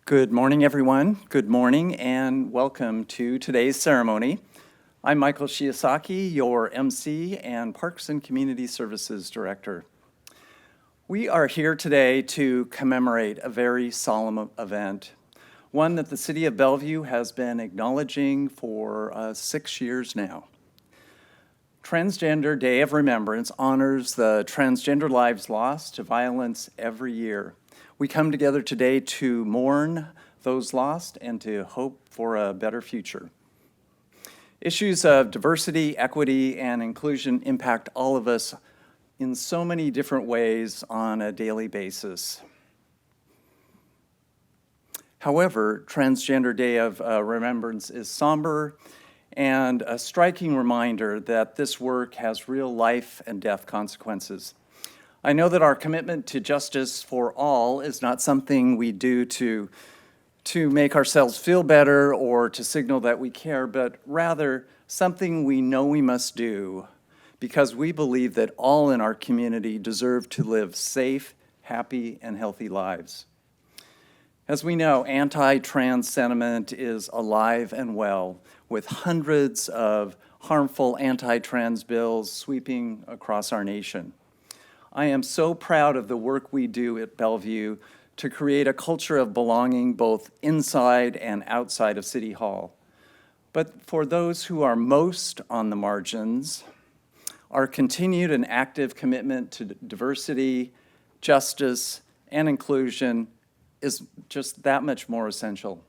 Good morning, everyone. Good morning, and welcome to today's ceremony. I'm Michael Shiosaki, your MC and Parks and Community Services Director. We are here today to commemorate a very solemn event, one that the City of Bellevue has been acknowledging for 6 years now. Transgender Day of Remembrance honors the transgender lives lost to violence every year. We come together today to mourn those lost and to hope for a better future. Issues of diversity, equity, and inclusion impact all of us in so many different ways on a daily basis. However, Transgender Day of Remembrance is somber and a striking reminder that this work has real life and death consequences. I know that our commitment to justice for all is not something we do to make ourselves feel better or to signal that we care, but rather something we know we must do because we believe that all in our community deserve to live safe, happy, and healthy lives. As we know, anti-trans sentiment is alive and well, with hundreds of harmful anti-trans bills sweeping across our nation. I am so proud of the work we do at Bellevue to create a culture of belonging both inside and outside of City Hall. But for those who are most on the margins, our continued and active commitment to diversity, justice, and inclusion is just that much more essential.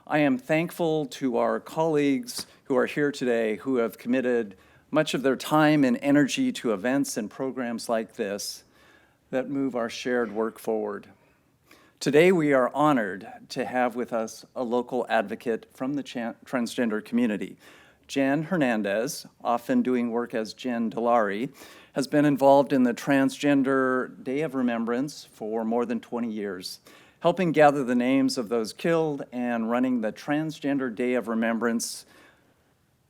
I am thankful to our colleagues who are here today who have committed much of their time and energy to events and programs like this that move our shared work forward. Today, we are honored to have with us a local advocate from the transgender community. Jen Hernandez, often doing work as Jen Delari, has been involved in the Transgender Day of Remembrance for more than 20 years, helping gather the names of those killed and running the Transgender Day of Remembrance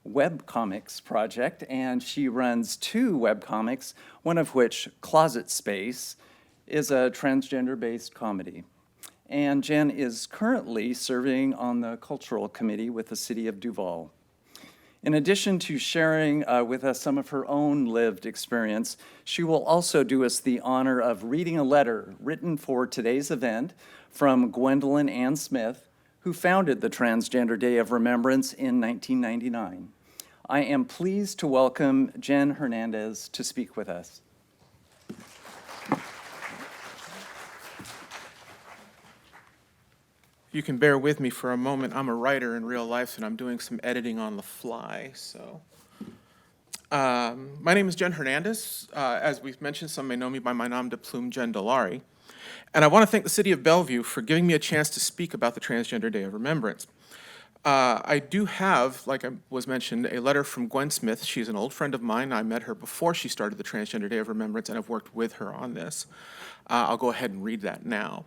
webcomics project, and she runs 2 webcomics, one of which, Closet Space, is a transgender-based comedy. And Jen is currently serving on the cultural committee with the City of Duval. In addition to sharing with us some of her own lived experience, she will also do us the honor of reading a letter written for today's event from Gwendolyn Ann Smith, who founded the Transgender Day of Remembrance in 1999. I am pleased to welcome Jen Hernandez to speak with us. You can bear with me for a moment. I'm a writer in real life, and I'm doing some editing on the fly. So, my name is Jen Hernandez. As we've mentioned, some may know me by my nom de plume, Jen Delari. And I want to thank the City of Bellevue for giving me a chance to speak about the Transgender Day of Remembrance. I do have, like I was mentioned, a letter from Gwen Smith. She's an old friend of mine. I met her before she started the Transgender Day of Remembrance, and I've worked with her on this. I'll go ahead and read that now.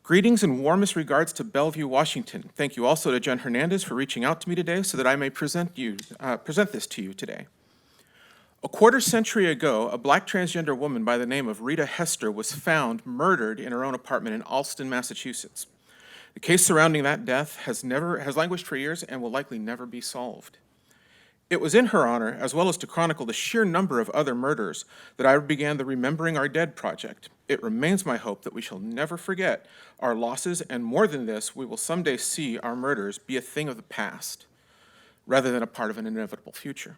Greetings and warmest regards to Bellevue, Washington. Thank you also to Jen Hernandez for reaching out to me today so that I may present this to you today. A quarter century ago, a black transgender woman by the name of Rita Hester was found murdered in her own apartment in Allston, Massachusetts. The case surrounding that death has languished for years and will likely never be solved. It was in her honor, as well as to chronicle the sheer number of other murders, that I began the Remembering Our Dead project. It remains my hope that we shall never forget our losses, and more than this, we will someday see our murders be a thing of the past, rather than a part of an inevitable future.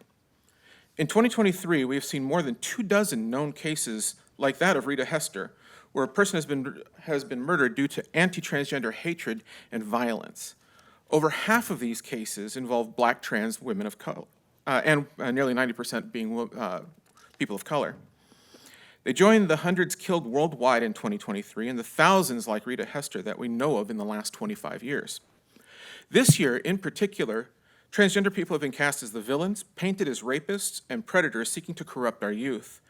In 2023, we have seen more than 24 known cases like that of Rita Hester, where a person has been murdered due to anti-transgender hatred and violence. Over half of these cases involve black trans women of color, and nearly 90% being people of color. They joined the hundreds killed worldwide in 2023 and the thousands like Rita Hester that we know of in the last 25 years. This year, in particular, transgender people have been cast as the villains, painted as rapists and predators seeking to corrupt our youth.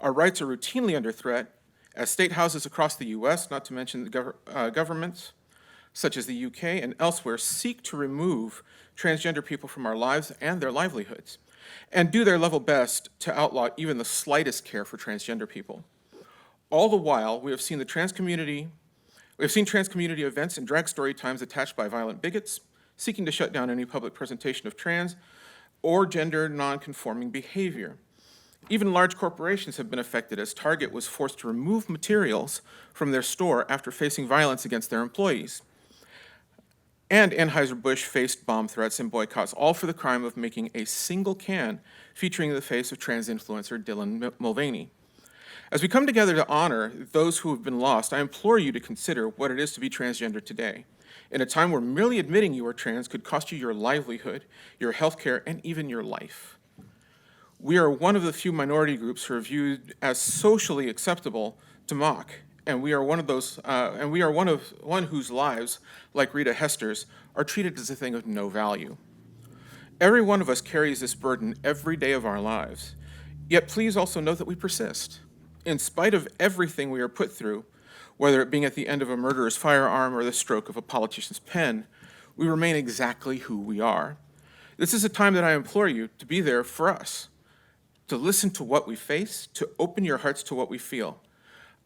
Our rights are routinely under threat as state houses across the US, not to mention the governments, such as the UK and elsewhere, seek to remove transgender people from our lives and their livelihoods, and do their level best to outlaw even the slightest care for transgender people. All the while, we have seen the trans community We have seen trans community events and drag story times attached by violent bigots, seeking to shut down any public presentation of trans or gender non-conforming behavior. Even large corporations have been affected, as Target was forced to remove materials from their store after facing violence against their employees. And Anheuser-Busch faced bomb threats and boycotts, all for the crime of making a single can featuring the face of trans influencer Dylan Mulvaney. As we come together to honor those who have been lost, I implore you to consider what it is to be transgender today, in a time where merely admitting you are trans could cost you your livelihood, your health care, and even your life. We are one of the few minority groups who are viewed as socially acceptable to mock, and we are one whose lives, like Rita Hester's, are treated as a thing of no value. Every one of us carries this burden every day of our lives. Yet please also note that we persist. In spite of everything we are put through, whether it being at the end of a murderer's firearm or the stroke of a politician's pen, we remain exactly who we are. This is a time that I implore you to be there for us, to listen to what we face, to open your hearts to what we feel.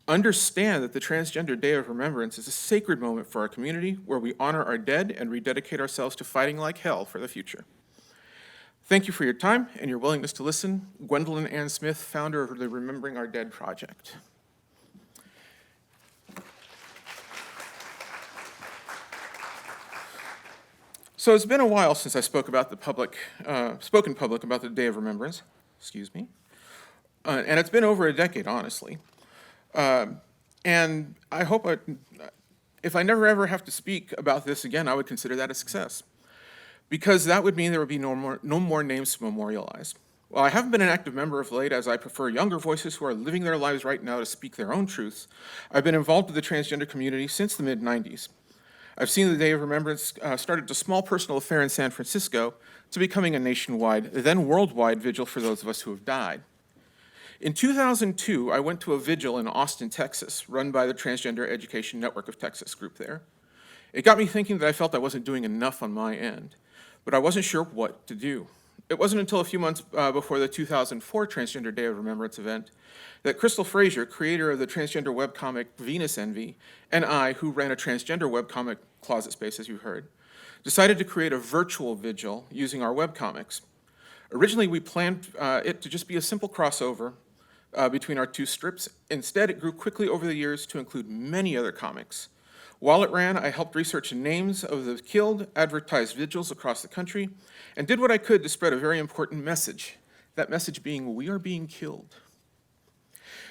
Understand that the Transgender Day of Remembrance is a sacred moment for our community where we honor our dead and rededicate ourselves to fighting like hell for the future. Thank you for your time and your willingness to listen. Gwendolyn Ann Smith, founder of the Remembering Our Dead Project. So it's been a while since I spoke about spoke in public about the Day of Remembrance, and it's been over a decade, honestly. And I hope if I never ever have to speak about this again, I would consider that a success, because that would mean there would be no more names to memorialize. While I haven't been an active member of late, as I prefer younger voices who are living their lives right now to speak their own truths, I've been involved with the transgender community since the mid-90s. I've seen the Day of Remembrance start as a small personal affair in San Francisco to becoming a nationwide, then worldwide vigil for those of us who have died. In 2002, I went to a vigil in Austin, Texas, run by the Transgender Education Network of Texas group there. It got me thinking that I felt I wasn't doing enough on my end, but I wasn't sure what to do. It wasn't until a few months before the 2004 Transgender Day of Remembrance event that Crystal Frazier, creator of the transgender webcomic Venus Envy, and I, who ran a transgender webcomic closet space, as you heard, decided to create a virtual vigil using our webcomics. Originally, we planned it to just be a simple crossover between our two strips. Instead, it grew quickly over the years to include many other comics. While it ran, I helped research the names of the killed, advertised vigils across the country, and did what I could to spread a very important message, that message being, we are being killed.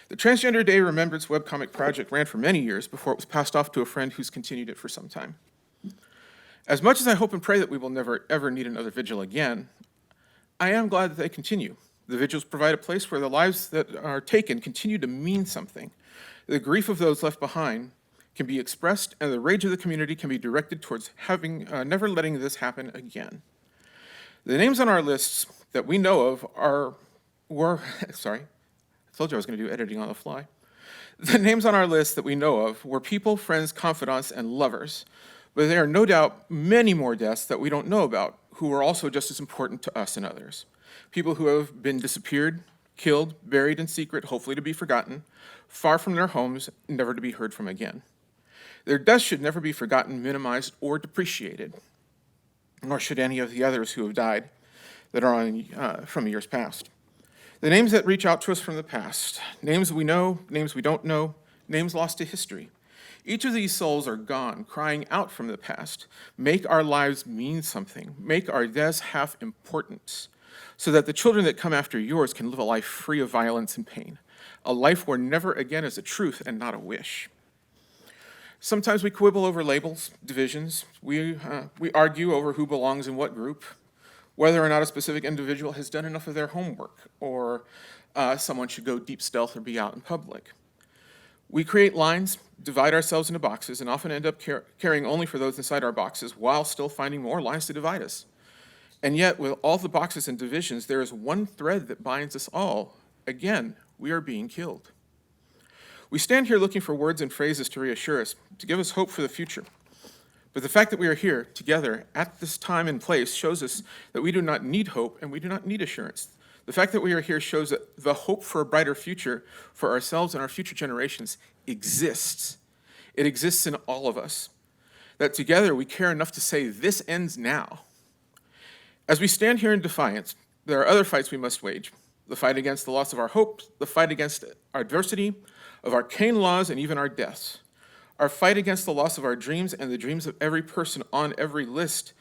The Transgender Day Remembrance webcomic project ran for many years before it was passed off to a friend who's continued it for some time. As much as I hope and pray that we will never, ever need another vigil again, I am glad that they continue. The vigils provide a place where the lives that are taken continue to mean something. The grief of those left behind can be expressed, and the rage of the community can be directed towards never letting this happen again. The names on our lists that we know of sorry, I told you I was going to do editing on the fly. The names on our list that we know of were people, friends, confidants, and lovers, but there are no doubt many more deaths that we don't know about who are also just as important to us and others. People who have been disappeared, killed, buried in secret, hopefully to be forgotten, far from their homes, never to be heard from again. Their deaths should never be forgotten, minimized, or depreciated, nor should any of the others who have died that are from years past. The names that reach out to us from the past, names we know, names we don't know, names lost to history. Each of these souls are gone, crying out from the past. Make our lives mean something. Make our deaths have importance, so that the children that come after yours can live a life free of violence and pain, a life where never again is a truth and not a wish. Sometimes we quibble over labels, divisions. We argue over who belongs in what group, whether or not a specific individual has done enough of their homework, or someone should go deep stealth or be out in public. We create lines, divide ourselves into boxes, and often end up caring only for those inside our boxes while still finding more lines to divide us. And yet, with all the boxes and divisions, there is one thread that binds us all. Again, we are being killed. We stand here looking for words and phrases to reassure us, to give us hope for the future. But the fact that we are here together at this time and place shows us that we do not need hope and we do not need assurance. The fact that we are here shows that the hope for a brighter future for ourselves and our future generations exists. It exists in all of us. That together we care enough to say, this ends now. As we stand here in defiance, there are other fights we must wage. The fight against the loss of our hopes, the fight against our adversity, of arcane laws, and even our deaths. Our fight against the loss of our dreams and the dreams of every person on every list.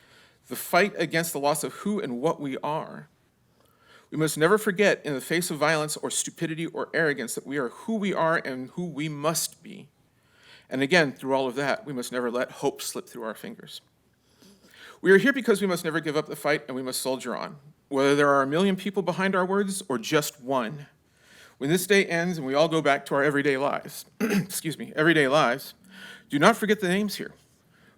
The fight against the loss of who and what we are. We must never forget, in the face of violence or stupidity or arrogance, that we are who we are and who we must be. And again, through all of that, we must never let hope slip through our fingers. We are here because we must never give up the fight and we must soldier on, whether there are 1 million people behind our words or just one. When this day ends and we all go back to our everyday lives, everyday lives, do not forget the names here.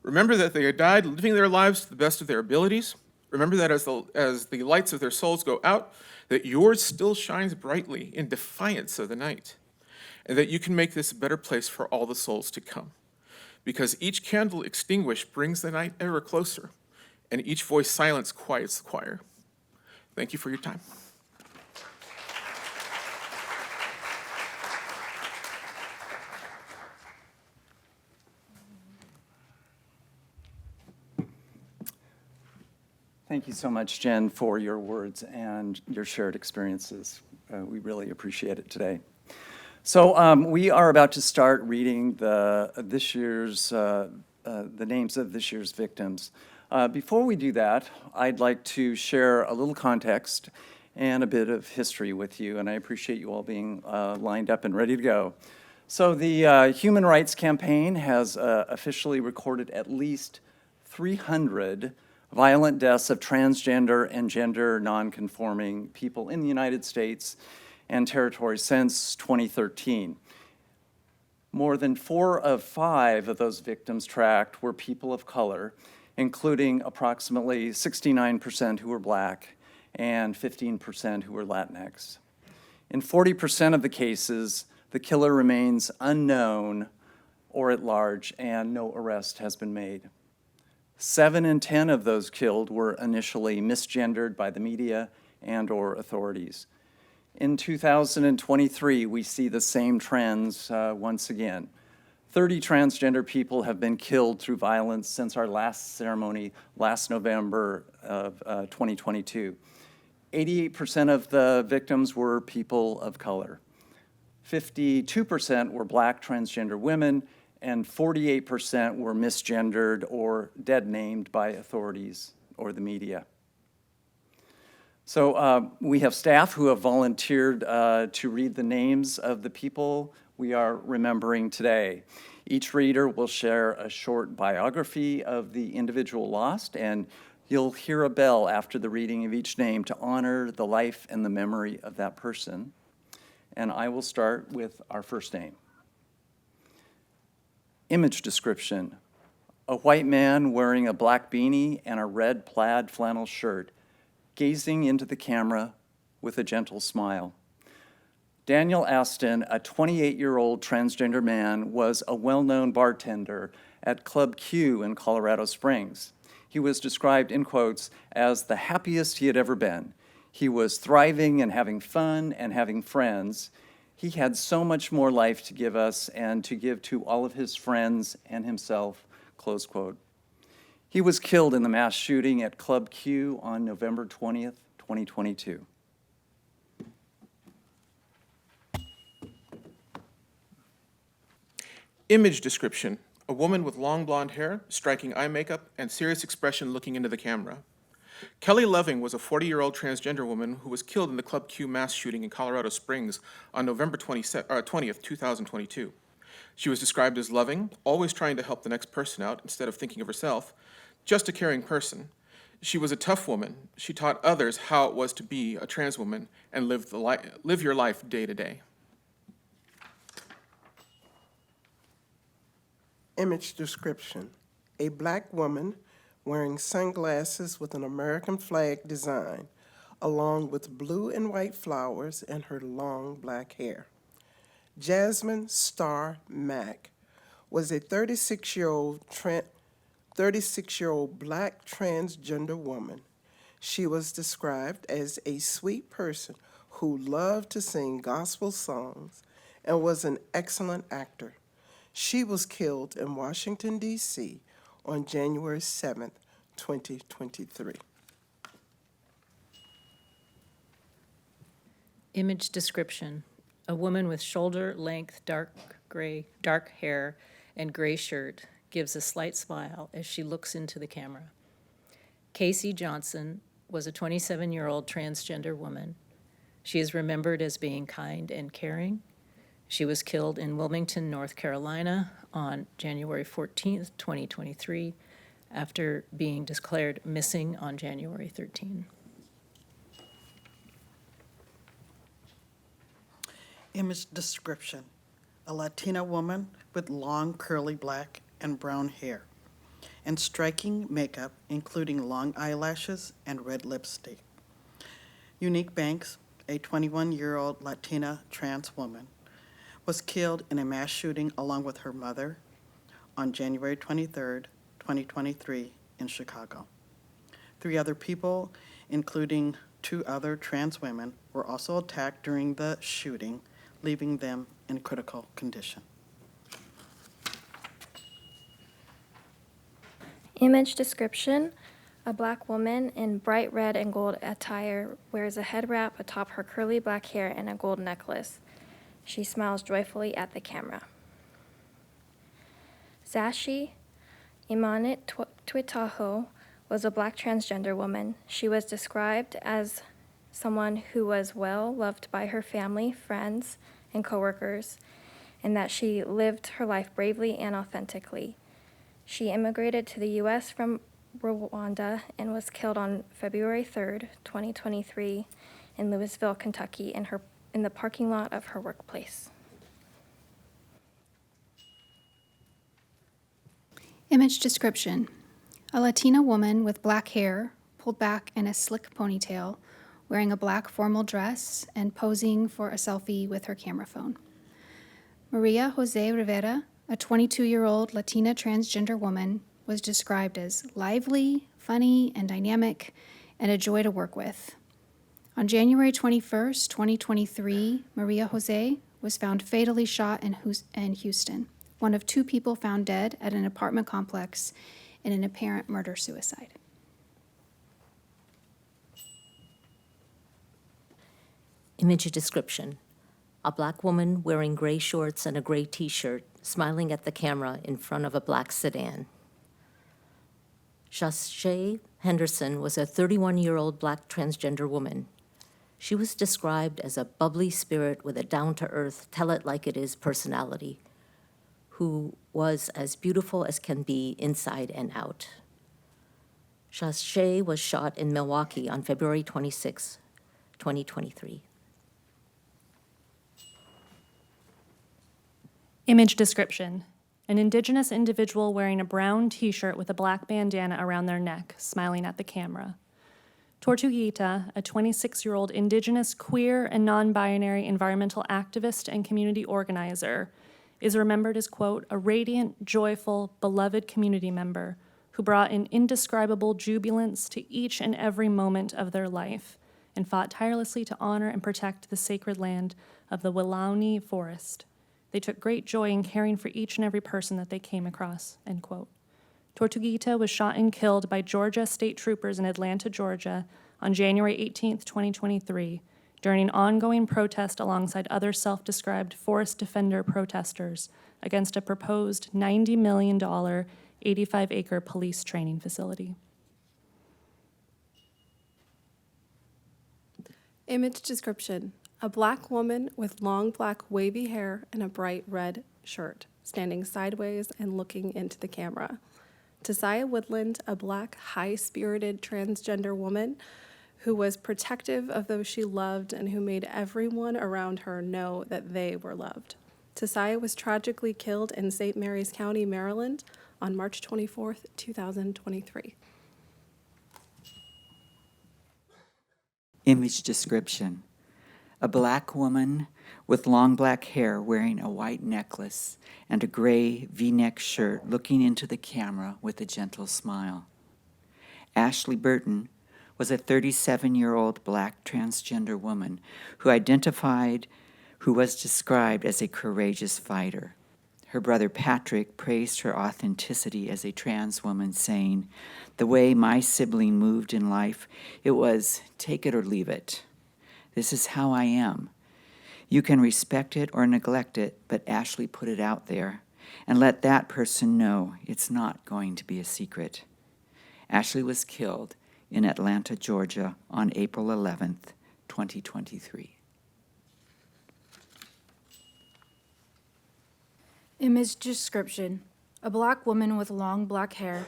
Remember that they died living their lives to the best of their abilities. Remember that as the lights of their souls go out, that yours still shines brightly in defiance of the night, and that you can make this a better place for all the souls to come. Because each candle extinguished brings the night ever closer, and each voice silenced quiets the choir. Thank you for your time. Thank you so much, Jen, for your words and your shared experiences. We really appreciate it today. So we are about to start reading the names of this year's victims. Before we do that, I'd like to share a little context and a bit of history with you, and I appreciate you all being lined up and ready to go. So the Human Rights Campaign has officially recorded at least 300 violent deaths of transgender and gender nonconforming people in the United States and territories since 2013. More than 4 of 5 of those victims tracked were people of color, including approximately 69% who were Black and 15% who were Latinx. In 40% of the cases, the killer remains unknown or at large, and no arrest has been made. 7 in 10 of those killed were initially misgendered by the media and/or authorities. In 2023, we see the same trends once again. 30 transgender people have been killed through violence since our last ceremony last November of 2022. 88% of the victims were people of color. 52% were Black transgender women, and 48% were misgendered or dead-named by authorities or the media. So we have staff who have volunteered to read the names of the people we are remembering today. Each reader will share a short biography of the individual lost, and you'll hear a bell after the reading of each name to honor the life and the memory of that person. And I will start with our first name. Image description: a white man wearing a black beanie and a red plaid flannel shirt, gazing into the camera with a gentle smile. Daniel Aston, a 28-year-old transgender man, was a well-known bartender at Club Q in Colorado Springs. He was described, in quotes, as the happiest he had ever been. He was thriving and having fun and having friends. He had so much more life to give us and to give to all of his friends and himself, close quote. He was killed in the mass shooting at Club Q on November 20th, 2022. Image description: a woman with long blonde hair, striking eye makeup, and serious expression looking into the camera. Kelly Loving was a 40-year-old transgender woman who was killed in the Club Q mass shooting in Colorado Springs on November 20th, 2022. She was described as loving, always trying to help the next person out instead of thinking of herself, just a caring person. She was a tough woman. She taught others how it was to be a trans woman and live your life day to day. Image description: a black woman wearing sunglasses with an American flag design, along with blue and white flowers in her long black hair. Jasmine Starr Mack was a 36-year-old black transgender woman. She was described as a sweet person who loved to sing gospel songs and was an excellent actor. She was killed in Washington, D.C. on January 7th, 2023. Image description. A woman with shoulder-length dark hair and gray shirt gives a slight smile as she looks into the camera. Casey Johnson was a 27-year-old transgender woman. She is remembered as being kind and caring. She was killed in Wilmington, North Carolina on January 14th, 2023, after being declared missing on January 13. Image description. A Latina woman with long curly black and brown hair and striking makeup, including long eyelashes and red lipstick. Unique Banks, a 21-year-old Latina trans woman, was killed in a mass shooting along with her mother on January 23rd, 2023 in Chicago. 3 other people, including 2 other trans women, were also attacked during the shooting, leaving them in critical condition. Image description. A black woman in bright red and gold attire wears a head wrap atop her curly black hair and a gold necklace. She smiles joyfully at the camera. Zashi Imanit Twitaho was a black transgender woman. She was described as someone who was well loved by her family, friends, and coworkers, and that she lived her life bravely and authentically. She immigrated to the U.S. from Rwanda and was killed on February 3rd, 2023, in Louisville, Kentucky, in the parking lot of her workplace. Image description. A Latina woman with black hair, pulled back in a slick ponytail, wearing a black formal dress and posing for a selfie with her camera phone. Maria Jose Rivera, a 22-year-old Latina transgender woman, was described as lively, funny, and dynamic, and a joy to work with. On January 21st, 2023, Maria Jose was found fatally shot in Houston, one of 2 people found dead at an apartment complex in an apparent murder-suicide. Image description. A black woman wearing gray shorts and a gray t-shirt, smiling at the camera in front of a black sedan. Shashay Henderson was a 31-year-old black transgender woman. She was described as a bubbly spirit with a down-to-earth, tell-it-like-it-is personality, who was as beautiful as can be inside and out. Shashay was shot in Milwaukee on February 26, 2023. Image description. An Indigenous individual wearing a brown t-shirt with a black bandana around their neck, smiling at the camera. Tortuguita, a 26-year-old Indigenous queer and non-binary environmental activist and community organizer, is remembered as, quote, a radiant, joyful, beloved community member who brought an indescribable jubilance to each and every moment of their life and fought tirelessly to honor and protect the sacred land of the Willauni Forest. They took great joy in caring for each and every person that they came across, end quote. Tortuguita was shot and killed by Georgia state troopers in Atlanta, Georgia on January 18th, 2023, during an ongoing protest alongside other self-described forest defender protesters against a proposed $90 million, 85-acre police training facility. Image description. A black woman with long black wavy hair and a bright red shirt, standing sideways and looking into the camera. Tasiah Woodland, a black, high-spirited transgender woman who was protective of those she loved and who made everyone around her know that they were loved. Tasiah was tragically killed in St. Mary's County, Maryland on March 24th, 2023. Image description. A black woman with long black hair wearing a white necklace and a gray V-neck shirt looking into the camera with a gentle smile. Ashley Burton was a 37-year-old black transgender woman who was described as a courageous fighter. Her brother Patrick praised her authenticity as a trans woman, saying, "The way my sibling moved in life, it was take it or leave it. This is how I am. You can respect it or neglect it, but Ashley put it out there, and let that person know it's not going to be a secret." Ashley was killed in Atlanta, Georgia on April 11th, 2023. Image description: a black woman with long black hair,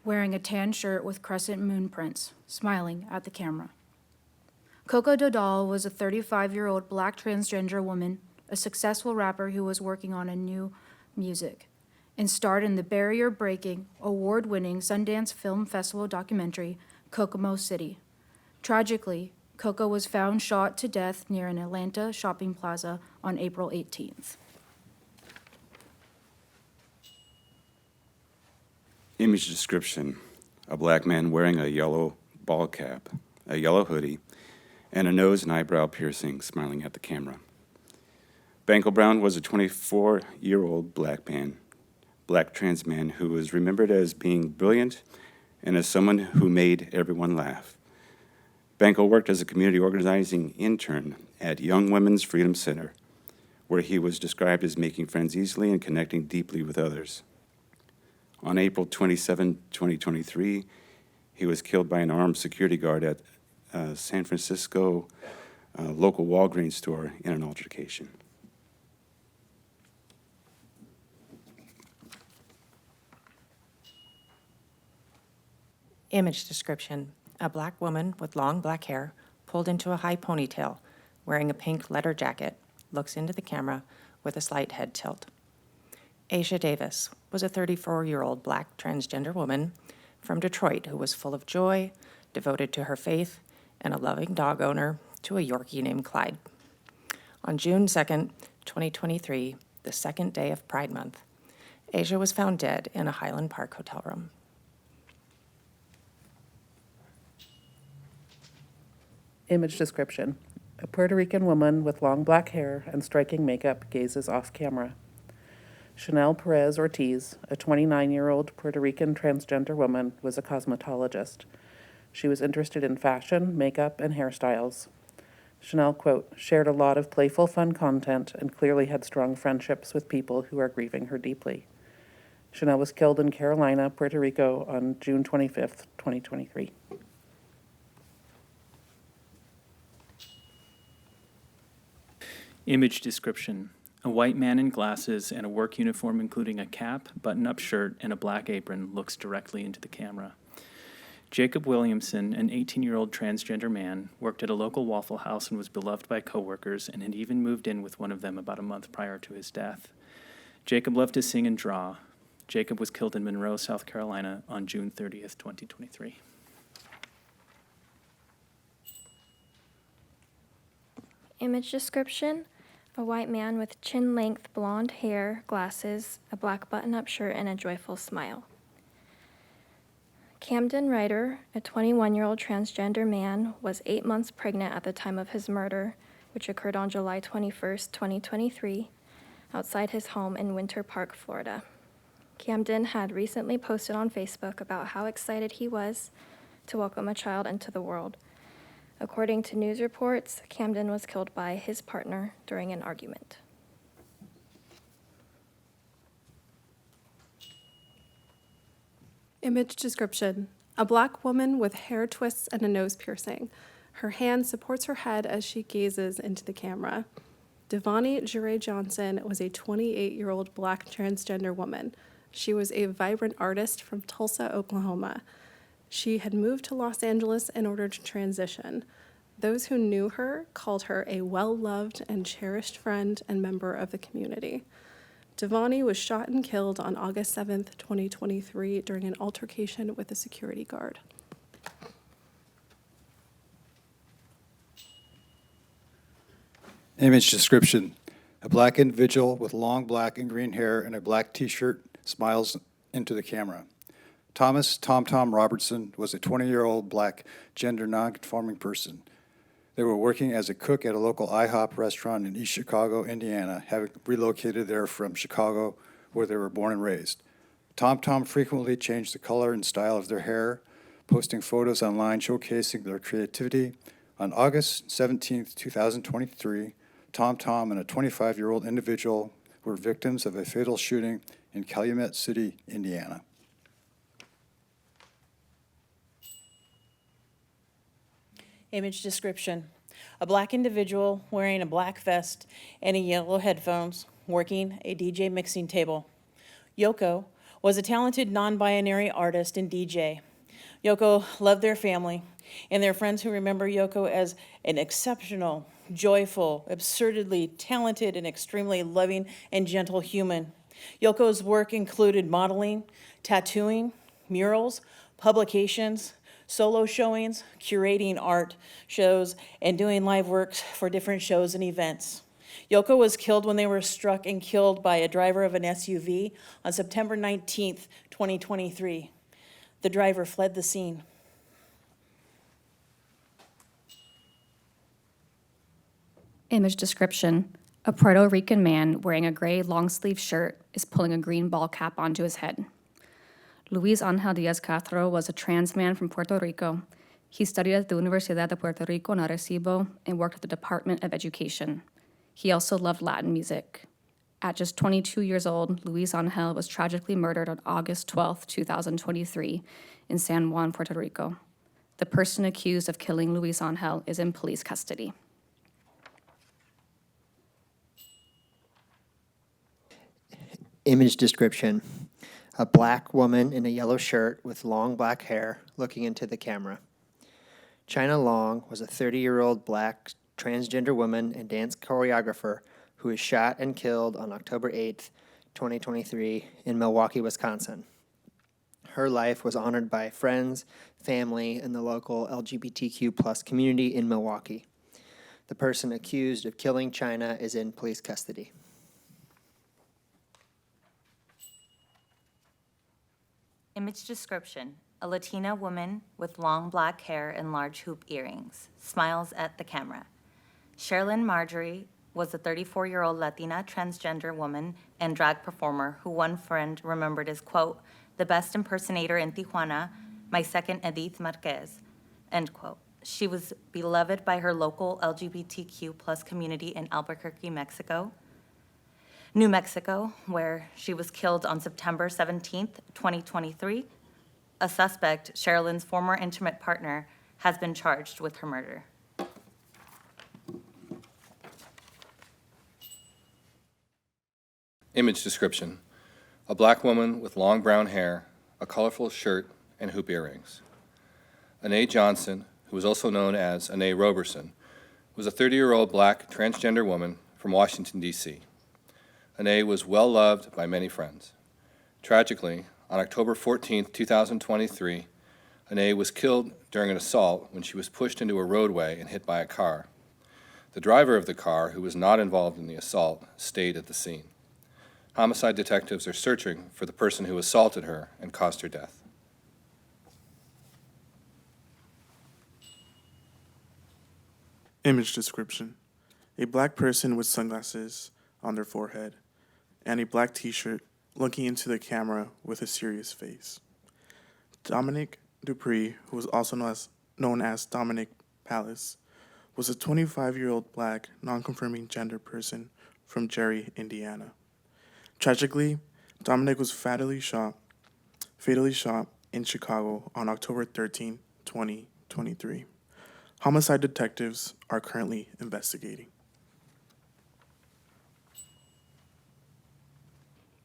wearing a tan shirt with crescent moon prints, smiling at the camera. Coco Dodal was a 35-year-old black transgender woman, a successful rapper who was working on a new music, and starred in the barrier-breaking, award-winning Sundance Film Festival documentary, Kokomo City. Tragically, Coco was found shot to death near an Atlanta shopping plaza on April 18th. Image description: a black man wearing a yellow ball cap, a yellow hoodie, and a nose and eyebrow piercing, smiling at the camera. Banko Brown was a 24-year-old black trans man who was remembered as being brilliant and as someone who made everyone laugh. Banko worked as a community organizing intern at Young Women's Freedom Center, where he was described as making friends easily and connecting deeply with others. On April 27, 2023, he was killed by an armed security guard at San Francisco local Walgreens store in an altercation. Image description: a black woman with long black hair pulled into a high ponytail, wearing a pink leather jacket, looks into the camera with a slight head tilt. Asia Davis was a 34-year-old black transgender woman from Detroit who was full of joy, devoted to her faith, and a loving dog owner to a Yorkie named Clyde. On June 2nd, 2023, the second day of Pride Month, Asia was found dead in a Highland Park hotel room. Image description: a Puerto Rican woman with long black hair and striking makeup gazes off camera. Chanel Perez Ortiz, a 29-year-old Puerto Rican transgender woman, was a cosmetologist. She was interested in fashion, makeup, and hairstyles. Chanel, quote, shared a lot of playful, fun content and clearly had strong friendships with people who are grieving her deeply. Chanel was killed in Carolina, Puerto Rico on June 25th, 2023. Image description: a white man in glasses and a work uniform including a cap, button-up shirt, and a black apron looks directly into the camera. Jacob Williamson, an 18-year-old transgender man, worked at a local Waffle House and was beloved by coworkers and had even moved in with one of them about a month prior to his death. Jacob loved to sing and draw. Jacob was killed in Monroe, South Carolina on June 30th, 2023. Image description: a white man with chin-length blonde hair, glasses, a black button-up shirt, and a joyful smile. Camden Ryder, a 21-year-old transgender man, was 8 months pregnant at the time of his murder, which occurred on July 21st, 2023, outside his home in Winter Park, Florida. Camden had recently posted on Facebook about how excited he was to welcome a child into the world. According to news reports, Camden was killed by his partner during an argument. Image description: a black woman with hair twists and a nose piercing. Her hand supports her head as she gazes into the camera. Devani Jure Johnson was a 28-year-old black transgender woman. She was a vibrant artist from Tulsa, Oklahoma. She had moved to Los Angeles in order to transition. Those who knew her called her a well-loved and cherished friend and member of the community. Devani was shot and killed on August 7th, 2023, during an altercation with a security guard. Image description: a black individual with long black and green hair and a black t-shirt smiles into the camera. Thomas Tom Robertson was a 20-year-old black gender non-conforming person. They were working as a cook at a local IHOP restaurant in East Chicago, Indiana, having relocated there from Chicago, where they were born and raised. Tom frequently changed the color and style of their hair, posting photos online showcasing their creativity. On August 17, 2023, Tom and a 25-year-old individual were victims of a fatal shooting in Calumet City, Indiana. Image description. A black individual wearing a black vest and a yellow headphones working a DJ mixing table. Yoko was a talented non-binary artist and DJ. Yoko loved their family and their friends who remember Yoko as an exceptional, joyful, absurdly talented, and extremely loving and gentle human. Yoko's work included modeling, tattooing, murals, publications, solo showings, curating art shows, and doing live works for different shows and events. Yoko was killed when they were struck and killed by a driver of an SUV on September 19th, 2023. The driver fled the scene. Image description. A Puerto Rican man wearing a gray long-sleeve shirt is pulling a green ball cap onto his head. Luis Angel Diaz Castro was a trans man from Puerto Rico. He studied at the Universidad de Puerto Rico in Arecibo and worked at the Department of Education. He also loved Latin music. At just 22 years old, Luis Angel was tragically murdered on August 12, 2023, in San Juan, Puerto Rico. The person accused of killing Luis Angel is in police custody. Image description. A black woman in a yellow shirt with long black hair looking into the camera. China Long was a 30-year-old black transgender woman and dance choreographer who was shot and killed on October 8, 2023 in Milwaukee, Wisconsin. Her life was honored by friends, family, and the local LGBTQ+ community in Milwaukee. The person accused of killing China is in police custody. Image description. A Latina woman with long black hair and large hoop earrings smiles at the camera. Sherilyn Marjorie was a 34-year-old Latina transgender woman and drag performer who one friend remembered as, quote, the best impersonator in Tijuana, my second Edith Marquez, end quote. She was beloved by her local LGBTQ+ community in Albuquerque, New Mexico, where she was killed on September 17th, 2023. A suspect, Sherilyn's former intimate partner, has been charged with her murder. Image description. A black woman with long brown hair, a colorful shirt, and hoop earrings. Anae Johnson, who was also known as Anae Roberson, was a 30-year-old black transgender woman from Washington, D.C. Anae was well-loved by many friends. Tragically, on October 14, 2023, Anae was killed during an assault when she was pushed into a roadway and hit by a car. The driver of the car, who was not involved in the assault, stayed at the scene. Homicide detectives are searching for the person who assaulted her and caused her death. Image description. A black person with sunglasses on their forehead and a black t-shirt looking into the camera with a serious face. Dominic Dupree, who was also known as Dominic Palace, was a 25-year-old black non-conforming gender person from Gary, Indiana. Tragically, Dominic was fatally shot in Chicago on October 13, 2023. Homicide detectives are currently investigating.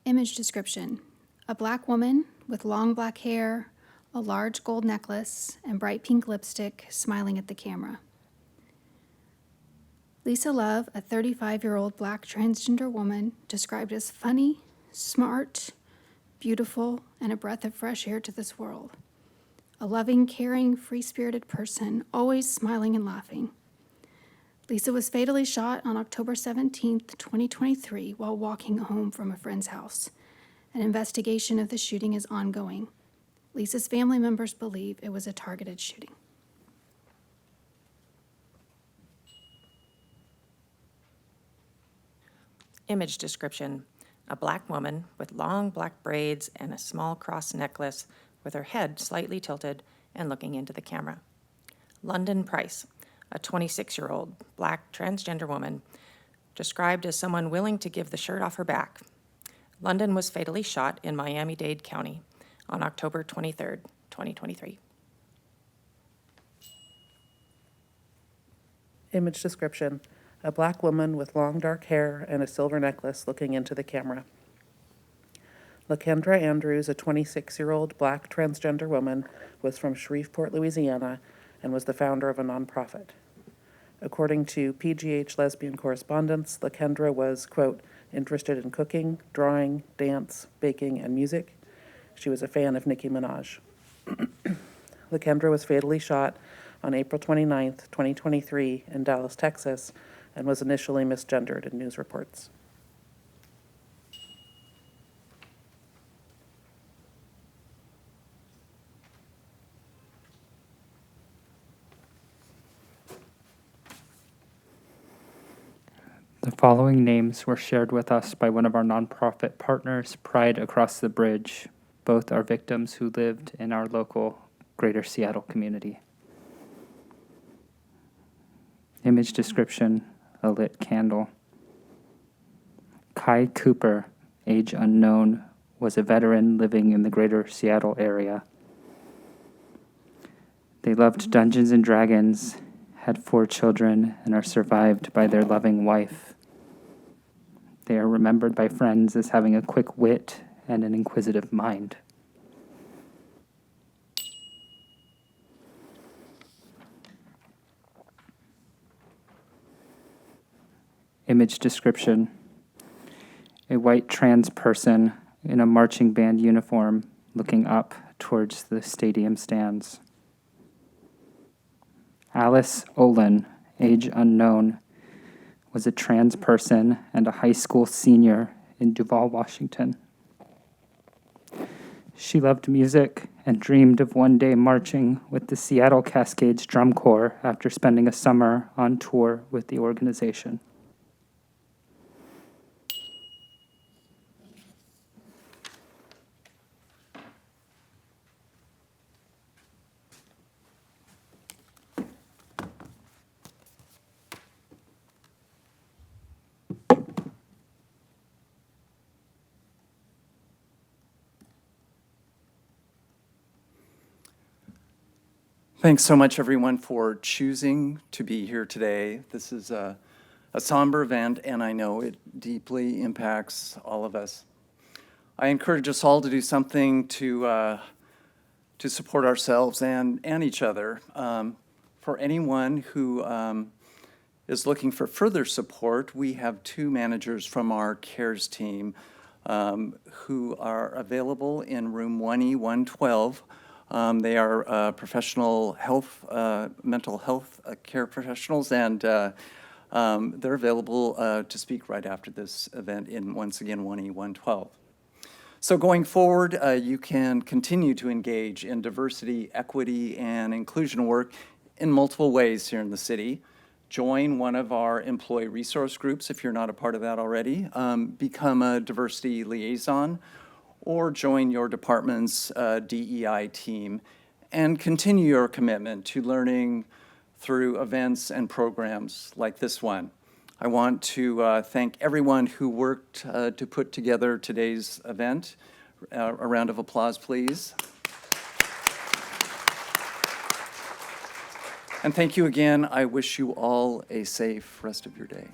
Image description. A black woman with long black hair, a large gold necklace, and bright pink lipstick smiling at the camera. Lisa Love, a 35-year-old black transgender woman described as funny, smart, beautiful, and a breath of fresh air to this world. A loving, caring, free-spirited person, always smiling and laughing. Lisa was fatally shot on October 17, 2023, while walking home from a friend's house. An investigation of the shooting is ongoing. Lisa's family members believe it was a targeted shooting. Image description: a black woman with long black braids and a small cross necklace with her head slightly tilted and looking into the camera. London Price, a 26-year-old black transgender woman, described as someone willing to give the shirt off her back. London was fatally shot in Miami-Dade County on October 23rd, 2023. Image description: a black woman with long dark hair and a silver necklace looking into the camera. LaKendra Andrews, a 26-year-old black transgender woman, was from Shreveport, Louisiana, and was the founder of a nonprofit. According to PGH Lesbian Correspondence, LaKendra was, quote, interested in cooking, drawing, dance, baking, and music. She was a fan of Nicki Minaj. LaKendra was fatally shot on April 29th, 2023 in Dallas, Texas, and was initially misgendered in news reports. The following names were shared with us by one of our nonprofit partners, Pride Across the Bridge. Both are victims who lived in our local Greater Seattle community. Image description: a lit candle. Kai Cooper, age unknown, was a veteran living in the Greater Seattle area. They loved Dungeons and Dragons, had 4 children, and are survived by their loving wife. They are remembered by friends as having a quick wit and an inquisitive mind. Image description: a white trans person in a marching band uniform looking up towards the stadium stands. Alice Olin, age unknown, was a trans person and a high school senior in Duvall, Washington. She loved music and dreamed of one day marching with the Seattle Cascades Drum Corps after spending a summer on tour with the organization. Thanks so much, everyone, for choosing to be here today. This is a somber event, and I know it deeply impacts all of us. I encourage us all to do something to support ourselves and each other. For anyone who is looking for further support, we have 2 managers from our CARES team who are available in room 1E112. They are professional health, mental health care professionals, and they're available to speak right after this event in, once again, 1E112. So going forward, you can continue to engage in diversity, equity, and inclusion work in multiple ways here in the city. Join one of our employee resource groups if you're not a part of that already. Become a diversity liaison, or join your department's DEI team and continue your commitment to learning through events and programs like this one. I want to thank everyone who worked to put together today's event. A round of applause, please. And thank you again. I wish you all a safe rest of your day.